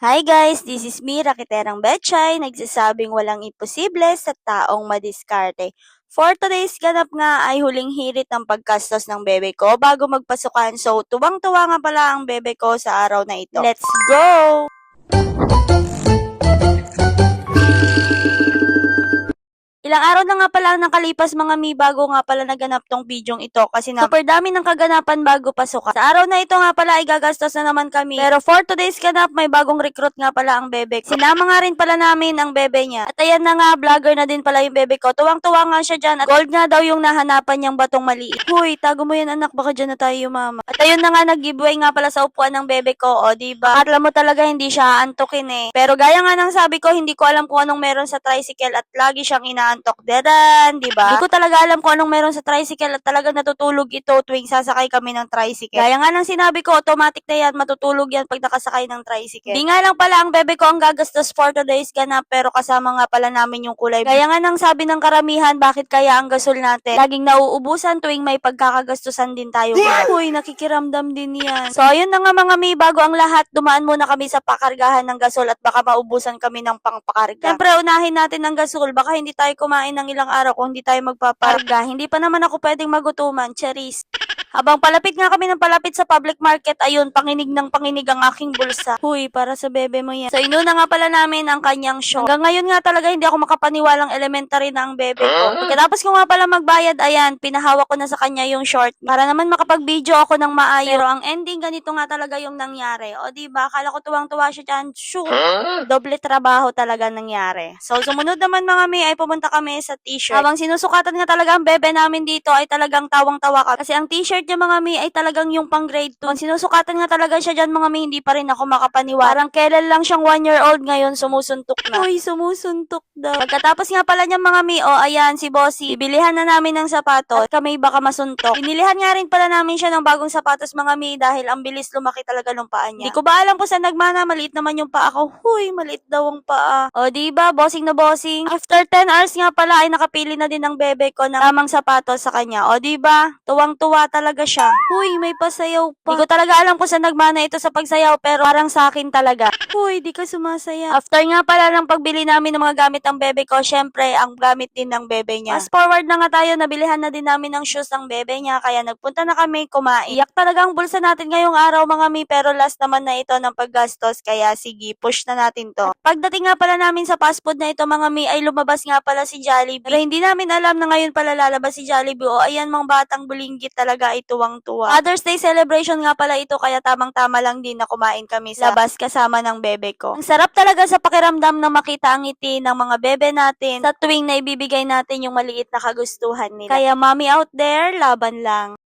Hi guys, this is me, Rakiterang Betchay, nagsasabing walang imposible sa taong madiskarte. For today's ganap nga ay huling hirit ng pagkastos ng bebe ko bago magpasukan. So, tuwang-tuwa nga pala ang bebe ko sa araw na ito. Let's go! Ilang araw na nga pala ang nakalipas mga mi bago nga pala naganap tong bidyong ito kasi super dami ng kaganapan bago pasukan. Sa araw na ito nga pala ay gagastos na naman kami. Pero for today's ganap may bagong recruit nga pala ang bebe ko. Sinama nga rin pala namin ang bebe niya. At ayan na nga, vlogger na din pala yung bebe ko. Tuwang-tuwa nga siya dyan at gold nga daw yung nahanapan niyang batong maliit. Huy, tago mo yan anak, baka dyan na tayo mama. At ayun na nga, nag-giveaway nga pala sa upuan ng bebe ko. O diba? Akala mo talaga hindi siya antukin eh. Pero gaya nga ng sabi ko, hindi ko alam kung anong meron sa tricycle at lagi siyang inaantok. Dedan, di ba? Hindi ko talaga alam kung anong meron sa tricycle at talagang natutulog ito tuwing sasakay kami ng tricycle. Gaya nga ng sinabi ko, automatic na yan, matutulog yan pag nakasakay ng tricycle. Di nga lang pala ang bebe ko ang gagastos for today's ganap pero kasama nga pala namin yung kulay. Gaya nga ng sabi ng karamihan, bakit kaya ang gasol natin laging nauubusan tuwing may pagkakagastusan din tayo. Uy, nakikiramdam din yan. So, ayun na nga mga mi, bago ang lahat, dumaan muna kami sa pakargahan ng gasol at baka maubusan kami ng pangpakarga. Siyempre, unahin natin ng gasol, baka hindi tayo kumain ng ilang araw kung hindi tayo magpaparga. Hindi pa naman ako pwedeng magutuman, Cherise. Habang palapit nga kami ng palapit sa public market, ayun, panginig ng panginig ang aking bulsa. Huy, para sa bebe mo yan. So, inuna nga pala namin ang kanyang show. Hanggang ngayon nga talaga hindi ako makapaniwalang elementary na ang bebe ko. Pagkatapos ko nga pala magbayad, ayan, pinahawak ko na sa kanya yung short para naman makapag-video ako ng maayos. Pero ang ending, ganito nga talaga yung nangyari. O diba, akala ko tuwang-tuwa siya dyan. Shoot! Doble trabaho talaga nangyari. So, sumunod naman mga mi ay pumunta kami sa t-shirt. Habang sinusukatan nga talaga ang bebe namin dito ay talagang tawang-tawa ka. Kasi ang t-shirt niya mga mi ay talagang yung pang grade 2. Kung sinusukatan nga talaga siya dyan mga mi, hindi pa rin ako makapaniwala. Parang kailan lang siyang 1 year old ngayon, sumusuntok na. Uy, sumusuntok daw. Pagkatapos nga pala niya mga mi, ayan si Bossy. Bibilihan na namin ng sapatos at kami baka masuntok. Binilihan nga rin pala namin siya ng bagong sapatos mga mi dahil ang bilis lumaki talaga ng paa niya. Hindi ko ba alam kung saan nagmana, maliit naman yung paa ko. Huy, maliit daw ang paa. O diba, bossing na bossing. After 10 hours nga pala ay nakapili na din ng bebe ko ng tamang sapatos sa kanya. O diba, tuwang-tuwa talaga siya. Huy, may pasayaw pa. Di ko talaga alam kung saan nagmana ito sa pagsayaw pero parang sa akin talaga. Huy, di ka sumasaya. After nga pala ng pagbili namin ng mga gamit ng bebe ko, syempre, ang gamit din ng bebe niya. Fast forward na nga tayo, nabilihan na din namin ng shoes ng bebe niya, kaya nagpunta na kami kumain. Iyak talaga ang bulsa natin ngayong araw mga mi, pero last naman na ito ng paggastos, kaya sige, push na natin to. Pagdating nga pala namin sa fast food na ito mga mi, ay lumabas nga pala si Jollibee. Pero hindi namin alam na ngayon pala lalabas si Jollibee. O ayan, mga batang bulinggit talaga ay tuwang-tuwa. Mother's Day celebration nga pala ito, kaya tamang-tama lang din na kumain kami sa labas kasama ng bebe ko. Ang sarap talaga sa pakiramdam na makita ang ngiti ng mga bebe natin sa tuwing na ibibigay natin yung maliit na kagustuhan nila. Kaya mommy out there, laban lang.